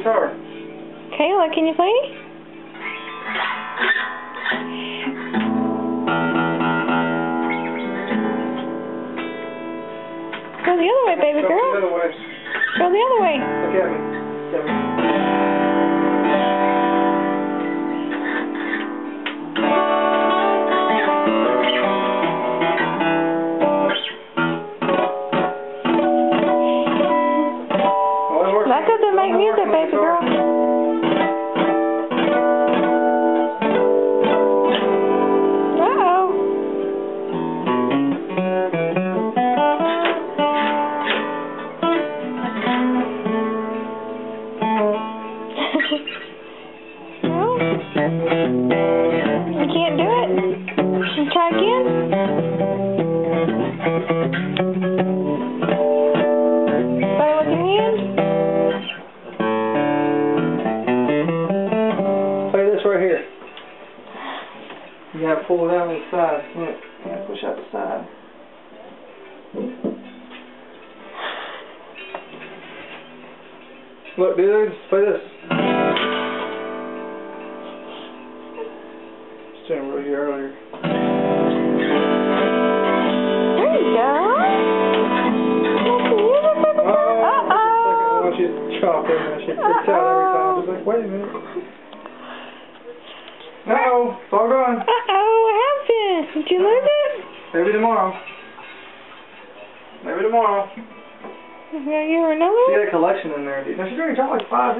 guitar. Kayla, can you play? Go the other way, baby girl. Go the other way. Go the other way. Look at me. Look at me. That doesn't make music, baby girl. Uh-oh. No? You can't do it? You try again? Play with your hand? Play this right here. You gotta pull it out on the side. Look, you gotta push out the side. Look, dudes, play this. Just doing it really earlier. There you go. Oh, she's chopped in there. She freaks out every time. She's like, wait a minute. Uh-oh, it's all gone. Uh-oh, what happened? Did you lose it? Maybe tomorrow. Maybe tomorrow. You gotta give her another one? She had a collection in there, dude. Now she's already got like 5.